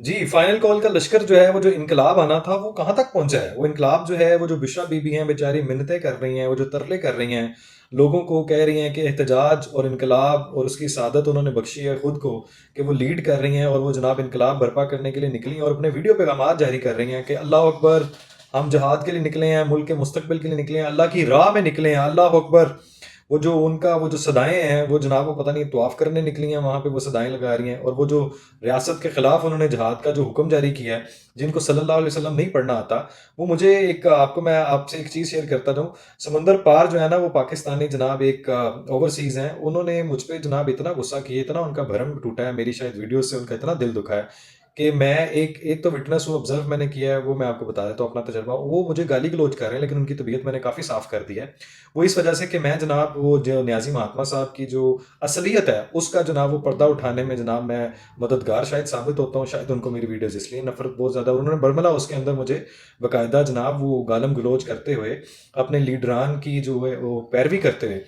जी, final call का लश्कर जो है, वो जो इनकलाब आना था, वो कहाँ तक पहुँचा है? वो इनकलाब जो है, वो जो बुशरा बीबी हैं बेचारी मिन्नतें कर रही हैं, वो जो तरले कर रही हैं, लोगों को कह रही हैं कि एहतजाज और इनकलाब और उसकी सआदत उन्होंने बख्शी है खुद को, कि वो लीड कर रही हैं और वो जनाब इनकलाब बर्पा करने के लिए निकली हैं और अपने वीडियो पैगामात जारी कर रही हैं कि अल्लाह हू अकबर, हम जिहाद के लिए निकले हैं, मुल्क के मुस्तकबिल के लिए निकले हैं, अल्लाह की राह में निकले हैं, अल्लाह हू अकबर। वो जो उनका वो जो सदाएँ हैं, वो जनाब वो पता नहीं तवाफ़ करने निकली हैं, वहाँ पे वो सदाएँ लगा रही हैं और वो जो रियासत के खिलाफ उन्होंने जिहाद का जो हुक्म जारी किया है, जिनको सल्लल्लाहु अलैहि वसल्लम नहीं पढ़ना आता, वो मुझे एक आपको मैं आपसे एक चीज़ शेयर करता जाऊँ। समंदर पार जो है ना, वो पाकिस्तानी जनाब एक ओवरसीज़ हैं, उन्होंने मुझ पे जनाब इतना गुस्सा किया, इतना उनका भरम टूटा है, मेरी शायद वीडियो से उनका इतना दिल दुखा है कि मैं एक एक तो विटनेस हूँ, ऑब्ज़र्व मैंने किया है, वो मैं आपको बता देता हूँ अपना तजुर्बा। वो मुझे गाली-गलौच कर रहे हैं, लेकिन उनकी तबीयत मैंने काफ़ी साफ़ कर दी है। वो इस वजह से कि मैं जनाब वो जो न्याज़ी महात्मा साहब की जो असलियत है, उसका जनाब वो पर्दा उठाने में जनाब मैं मददगार शायद साबित होता हूँ, शायद उनको मेरी वीडियोज़ इसलिए नफ़रत बहुत ज़्यादा, और उन्होंने बरमला उसके अंदर मुझे बाकायदा जनाब वो गालम-गलौच करते हुए, अपने लीडरान की जो है वो पैरवी करते हुए,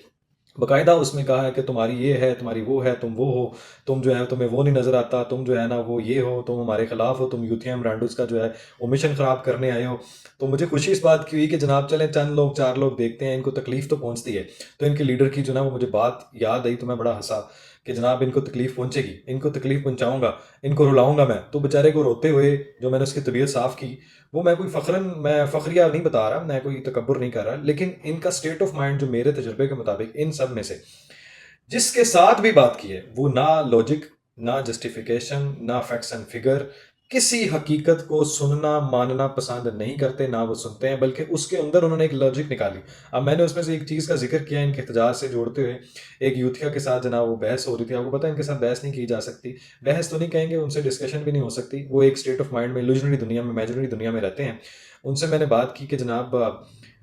बाकायदा उसमें कहा है कि तुम्हारी ये है, तुम्हारी वो है, तुम वो हो, तुम जो है तुम्हें वो नहीं नज़र आता, तुम जो है ना वो ये हो, तुम हमारे खिलाफ हो, तुम यूथिया मिरांडूस का जो है वो मिशन ख़राब करने आए हो। तो मुझे खुशी इस बात की हुई कि जनाब चलें चंद लोग 4 लोग देखते हैं, इनको तकलीफ़ तो पहुँचती है। तो इनके लीडर की जो ना वो मुझे बात याद आई तो मैं बड़ा हँसा कि जनाब इनको तकलीफ़ पहुँचेगी, इनको तकलीफ़ पहुँचाऊँगा, इनको रुलाऊँगा मैं। तो बेचारे को रोते हुए जो मैंने उसकी तबीयत साफ़ की, वो मैं कोई फ़ख्रन मैं फ़ख्रिया नहीं बता रहा, मैं कोई तकब्बुर नहीं कर रहा, लेकिन इनका स्टेट ऑफ माइंड जो मेरे तजुर्बे के मुताबिक इन सब में से जिसके साथ भी बात की है, वो ना लॉजिक, ना जस्टिफिकेशन, ना फैक्ट्स एंड फिगर, किसी हकीकत को सुनना, मानना पसंद नहीं करते, ना वो सुनते हैं, बल्कि उसके अंदर उन्होंने एक लॉजिक निकाली। अब मैंने उसमें से एक चीज़ का ज़िक्र किया इनके एहतजाज से जोड़ते हुए, एक यूथिया के साथ जनाब वो बहस हो रही थी, आपको पता है इनके साथ बहस नहीं की जा सकती। बहस तो नहीं कहेंगे, उनसे डिस्कशन भी नहीं हो सकती, वो एक स्टेट ऑफ माइंड में इल्यूज़नरी दुनिया में, इमेजिनरी दुनिया में रहते हैं। उनसे मैंने बात की कि जनाब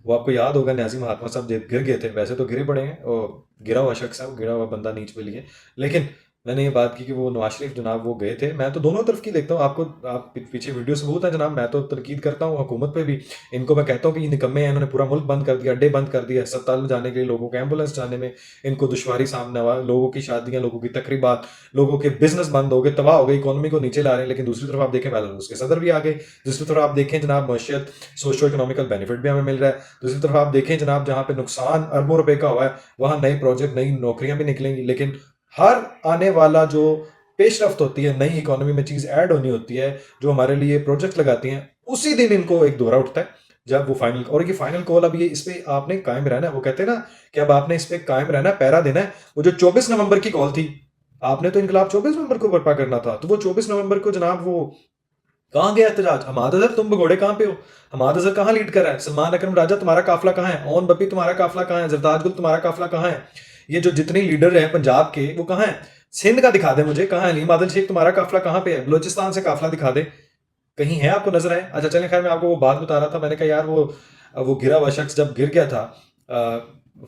वो आपको याद होगा न्याज़ी महात्मा साहब जब गिर गए थे, वैसे तो गिरे पड़े हैं और गिरा हुआ शख्स है वो, गिरा हुआ बंदा नीच पे लिए। लेकिन मैंने ये बात की कि वो नवाज़ शरीफ जनाब वो गए थे। मैं तो दोनों तरफ की देखता हूँ, आपको आप पीछे वीडियो सबूत है जनाब, मैं तो तनकीद करता हूँ हुकूमत पे भी। इनको मैं कहता हूँ कि ये निकम्मे हैं, इन्होंने पूरा मुल्क बंद कर दिया, अड्डे बंद कर दिए, अस्पताल में जाने के लिए लोगों को, एम्बुलेंस जाने में इनको दुश्वारी सामने हुआ, लोगों की शादियाँ, लोगों की तकरीबात, लोगों के बिज़नेस बंद हो गए, तबाह हो गई, इकोनॉमी को नीचे ला रहे हैं। लेकिन दूसरी तरफ आप देखें बेलारूस के सदर भी आ गए, दूसरी तरफ आप देखें जनाब मईशत, सोशो इकोनॉमिकल बेनिफिट भी हमें मिल रहा है। दूसरी तरफ आप देखें जनाब जहाँ पे नुकसान अरबों रुपए का हुआ है, वहाँ नए प्रोजेक्ट, नई नौकरियां भी निकलेंगी। लेकिन हर आने वाला जो पेशरफ्त होती है, नई इकोनॉमी में चीज़ ऐड होनी होती है, जो हमारे लिए प्रोजेक्ट लगाती हैं, उसी दिन इनको एक दौरा उठता है, जब वो फाइनल, और ये फाइनल कॉल अब ये इस पे आपने कायम रहना है। वो कहते हैं ना कि अब आपने इस पे कायम रहना है, पहरा देना है। वो जो 24 नवंबर की कॉल थी, आपने तो इनकलाब 24 नवंबर को बर्पा करना था, तो वो 24 नवंबर को जनाब वो कहाँ गया एहतजाज? हमाद अजहर तुम भगोड़े कहाँ पे हो? हमाद अजहर कहाँ लीड कर रहा है? सलमान अकरम राजा तुम्हारा काफिला कहाँ है? ओन बपी तुम्हारा काफिला कहाँ है? जरदाद गुल तुम्हारा काफिला कहाँ है? ये जो जितने लीडर हैं पंजाब के, वो कहाँ है? सिंध का दिखा दे मुझे, कहाँ है? अलीम आदल शेख तुम्हारा काफिला कहाँ पे है? बलोचिस्तान से काफिला दिखा दे, कहीं है आपको नजर आए? अच्छा चलें, खैर मैं आपको वो बात बता रहा था, मैंने कहा यार वो गिरा हुआ शख्स जब गिर गया था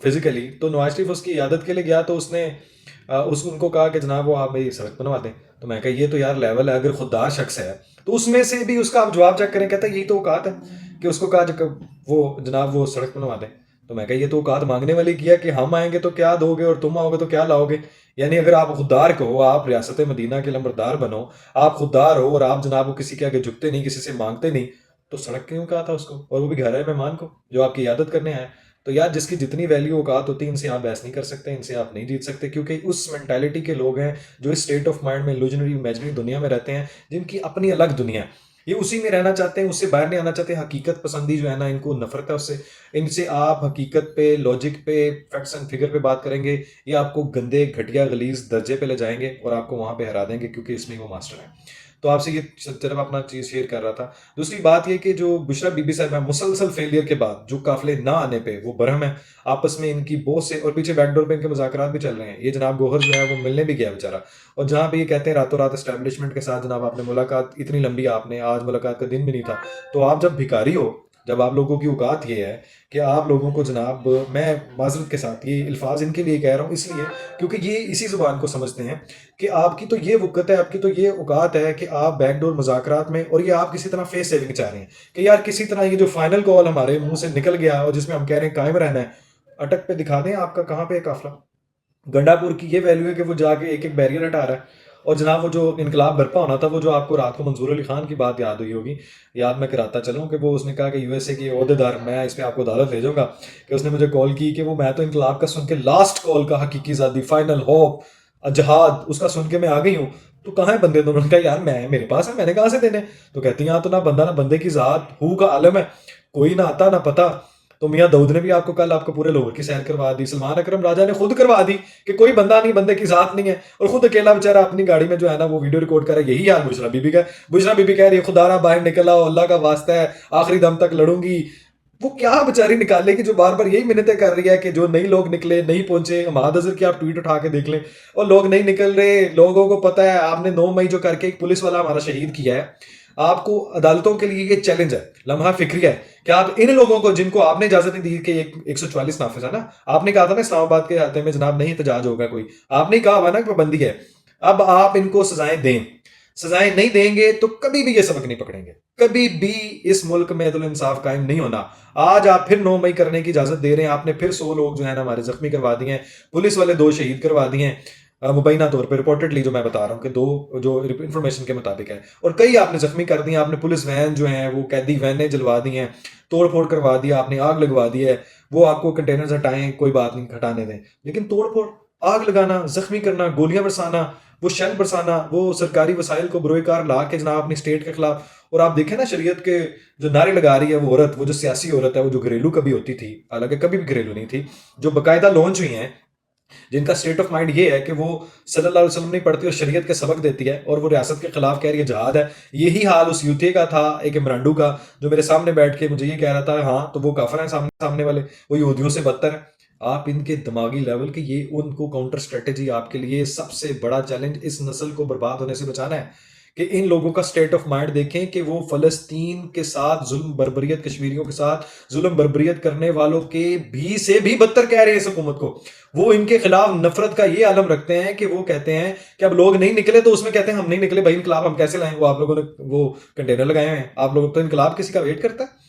फिजिकली, तो नवाज शरीफ उसकी इयादत के लिए गया, तो उसने उस उनको कहा कि जनाब वो आप मेरी सड़क बनवा दें। तो मैं कहा ये तो यार लेवल है, अगर खुददार शख्स है तो उसमें से भी उसका आप जवाब चेक करें, कहता है यही तो औकात है कि उसको कहा वो जनाब वो सड़क बनवा दें। तो मैं कहा ये तो औकात मांगने वाली किया कि हम आएंगे तो क्या दोगे और तुम आओगे तो क्या लाओगे। यानी अगर आप खुददार को, आप रियासत मदीना के लंबरदार बनो, आप खुददार हो और आप जनाब वो किसी के आगे झुकते नहीं, किसी से मांगते नहीं, तो सड़क क्यों कहा था उसको, और वो भी घर है मेहमान को जो आपकी इयादत करने आए। तो यार जिसकी जितनी वैल्यू औकात होती है, इनसे आप बहस नहीं कर सकते, इनसे आप नहीं जीत सकते, क्योंकि उस मेंटालिटी के लोग हैं जो इस स्टेट ऑफ माइंड में इल्यूजनरी इमेजिनरी दुनिया में रहते हैं, जिनकी अपनी अलग दुनिया है। ये उसी में रहना चाहते हैं, उससे बाहर नहीं आना चाहते। हकीकत पसंदी जो है ना, इनको नफरत है उससे। इनसे आप हकीकत पे, लॉजिक पे, फैक्ट्स एंड फिगर पे बात करेंगे, ये आपको गंदे घटिया गलीज दर्जे पे ले जाएंगे और आपको वहां पे हरा देंगे, क्योंकि इसमें वो मास्टर है। तो आपसे ये सिर्फ अपना चीज़ शेयर कर रहा था। दूसरी बात ये कि जो बुशरा बीबी साहब है, मुसलसल फेलियर के बाद जो काफिले ना आने पे वो बरहम है, आपस में इनकी बहुत से, और पीछे बैकडोर पे इनके मुज़ाकरात भी चल रहे हैं। ये जनाब गौहर जो है वो मिलने भी गया बेचारा, और जहाँ पे ये कहते हैं रातों रात एस्टेब्लिशमेंट के साथ जनाब आपने मुलाकात इतनी लंबी, आपने आज मुलाकात का दिन भी नहीं था। तो आप जब भिखारी हो, जब आप लोगों की औकात ये है कि आप लोगों को जनाब, मैं माजरत के साथ ये अल्फाज इनके लिए कह रहा हूँ इसलिए क्योंकि ये इसी ज़ुबान को समझते हैं कि आपकी तो ये वक़्त है, आपकी तो ये औकात है कि आप बैकडोर मुज़ाकरात में, और ये आप किसी तरह फेस सेविंग चाह रहे हैं कि यार किसी तरह ये जो फाइनल कॉल हमारे मुंह से निकल गया और जिसमें हम कह रहे हैं कायम रहना है, अटक पे दिखा दें आपका कहाँ पे है काफिला। गंडापुर की ये वैल्यू है कि वो जाके एक एक बैरियर हटा रहा है, और जनाब वो जो इनकलाब बरपा होना था, वो जो आपको रात को मंसूर अली खान की बात याद हुई होगी, याद मैं कराता चलूँ कि वो उसने कहा कि यूएसए के ओहदेदार, मैं इस पर आपको अदालत ले जाऊँगा, कि उसने मुझे कॉल की कि वो मैं तो इनकलाब का सुन के लास्ट कॉल का हकीकी ज़ादी फाइनल होप जहाद उसका सुन के मैं आ गई हूँ, तो कहाँ है बंदे दोनों? कहा यार मैं मेरे पास है, मैंने कहाँ से देने? तो कहती हैं यहाँ तो ना बंदा ना बंदे की ज़ात हु का आलम है, कोई ना आता ना पता। तो मियाँ दाऊद ने भी आपको कल आपको पूरे लाहौर की सैर करवा दी, सलमान अकरम राजा ने खुद करवा दी कि कोई बंदा नहीं, बंदे की साथ नहीं है, और खुद अकेला बेचारा अपनी गाड़ी में जो है ना वो वीडियो रिकॉर्ड कर रहा है। यही हाल बुशरा बीबी का। बुशरा बीबी कह रही है खुदारा बाहर निकल आओ, अल्लाह का वास्ता है, आखिरी दम तक लड़ूंगी। वो क्या बेचारी निकालेगी जो बार बार यही मिन्नतें कर रही है कि जो नई लोग निकले, नहीं पहुंचे। महादजर की आप ट्वीट उठा के देख लें, और लोग नहीं निकल रहे। लोगों को पता है आपने 9 मई जो करके एक पुलिस वाला हमारा शहीद किया है, आपको अदालतों के लिए ये चैलेंज है, लम्हा फिक्रिया है कि आप इन लोगों को जिनको आपने इजाजत नहीं दी कि 144 नाफिज है ना, आपने कहा था ना इस्लामाबाद के हाथे में जनाब नहीं एहतजाज होगा कोई, आपने कहा हुआ ना कि पाबंदी है, अब आप इनको सजाएं दें। सजाएं नहीं देंगे तो कभी भी ये सबक नहीं पकड़ेंगे, कभी भी इस मुल्क में अदल इंसाफ कायम नहीं होना। आज आप फिर 9 मई करने की इजाजत दे रहे हैं, आपने फिर 100 लोग जो है ना हमारे जख्मी करवा दिए हैं, पुलिस वाले 2 शहीद करवा दिए हैं मुबैना तौर पर, रिपोर्टेडली जो मैं बता रहा हूँ कि 2 जो इन्फॉर्मेशन के मुताबिक है, और कई आपने जख्मी कर दिए। आपने पुलिस वैन जो है वो कैदी वैनें जलवा दी हैं, तोड़ फोड़ करवा दिया, आपने आग लगवा दी है। वो आपको कंटेनर्स हटाएं, कोई बात नहीं, हटाने दें, लेकिन तोड़ फोड़, आग लगाना, जख्मी करना, गोलियां बरसाना, वो शेल बरसाना, वो सरकारी वसाइल को बरोकार ला के जनाब अपनी स्टेट के खिलाफ। और आप देखें ना शरीयत के जो नारे लगा रही है वो औरत, वो जो सियासी औरत है, वो जो घरेलू कभी होती थी, हालांकि कभी भी घरेलू नहीं थी, जो बाकायदा लॉन्च हुई हैं, जिनका स्टेट ऑफ माइंड ये है कि वो सल्लल्लाहु अलैहि वसल्लम नहीं पढ़ती और शरीयत के सबक देती है, और वो रियासत के खिलाफ कह रही है जहाद है। यही हाल उस यूथे का था, एक इमरानडू का, जो मेरे सामने बैठ के मुझे ये कह रहा था हाँ तो वो काफर है सामने सामने वाले, वो यहूदियों से बदतर है। आप इनके दिमागी लेवल के ये उनको काउंटर स्ट्रेटेजी, आपके लिए सबसे बड़ा चैलेंज इस नस्ल को बर्बाद होने से बचाना है कि इन लोगों का स्टेट ऑफ माइंड देखें कि वो फलस्तीन के साथ जुल्म बर्बरियत, कश्मीरियों के साथ जुल्म बर्बरियत करने वालों के भी से भी बदतर कह रहे हैं इस हुकूमत को। वो इनके खिलाफ नफरत का ये आलम रखते हैं कि वो कहते हैं कि अब लोग नहीं निकले तो उसमें कहते हैं हम नहीं निकले भाई, इनकलाब हम कैसे लाएं? वो आप लोगों ने वो कंटेनर लगाए हैं, आप लोग तो इनकलाब किसी का वेट करता है।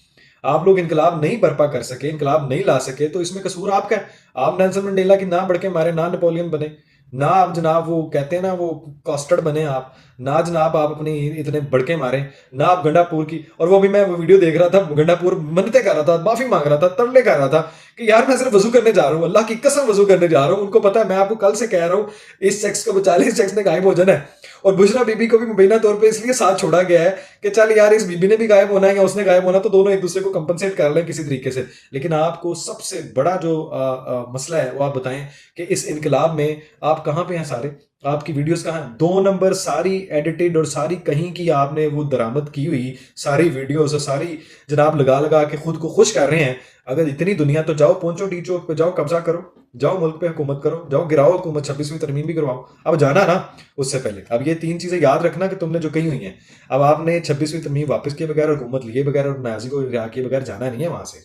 आप लोग इनकलाब नहीं बर्पा कर सके, इनकलाब नहीं ला सके, तो इसमें कसूर आपका है। आप नेल्सन मंडेला की ना बढ़ के मारे, ना नेपोलियन बने, ना आप जनाब वो कहते हैं ना वो कॉस्टर्ड बने आप, ना जनाब आप अपनी इतने बड़के मारे, ना आप गंडापुर की। और वो भी मैं वो वीडियो देख रहा था, गंडापुर मन्नतें कर रहा था, माफी मांग रहा था, तरले कर रहा था कि यार मैं सिर्फ वजू करने जा रहा हूँ, अल्लाह की कसम वजू करने जा रहा हूँ। उनको पता है, मैं आपको कल से कह रहा हूँ इस सेक्स को बचा ले, इस सेक्स ने गायब हो जाना है। और बुशरा बीबी को भी मुबैना तौर पे इसलिए साथ छोड़ा गया है कि चल यार इस बीबी ने भी गायब होना है या उसने गायब होना, तो दोनों एक दूसरे को कंपनसेट कर लें किसी तरीके से। लेकिन आपको सबसे बड़ा जो मसला है वो आप बताएं कि इस इनकलाब में आप कहाँ पे हैं सारे? आपकी वीडियोस कहाँ हैं? 2 नंबर सारी एडिटेड और सारी कहीं की आपने वो दरामद की हुई सारी वीडियोस और सारी जनाब लगा लगा के खुद को खुश कर रहे हैं। अगर इतनी दुनिया तो जाओ, पहुंचो टी चौक पे, जाओ कब्जा करो, जाओ मुल्क पे हुकूमत करो, जाओ गिराओ हुकूमत, 26वीं तरमीम भी करवाओ। अब जाना ना उससे पहले, अब ये 3 चीजें याद रखना कि तुमने जो कही हुई हैं। अब आपने 26वीं तरमीम वापस किए बगैर, हुकूमत लिए बगैर और नाजी को रिहा किए बगैर जाना नहीं है वहां से।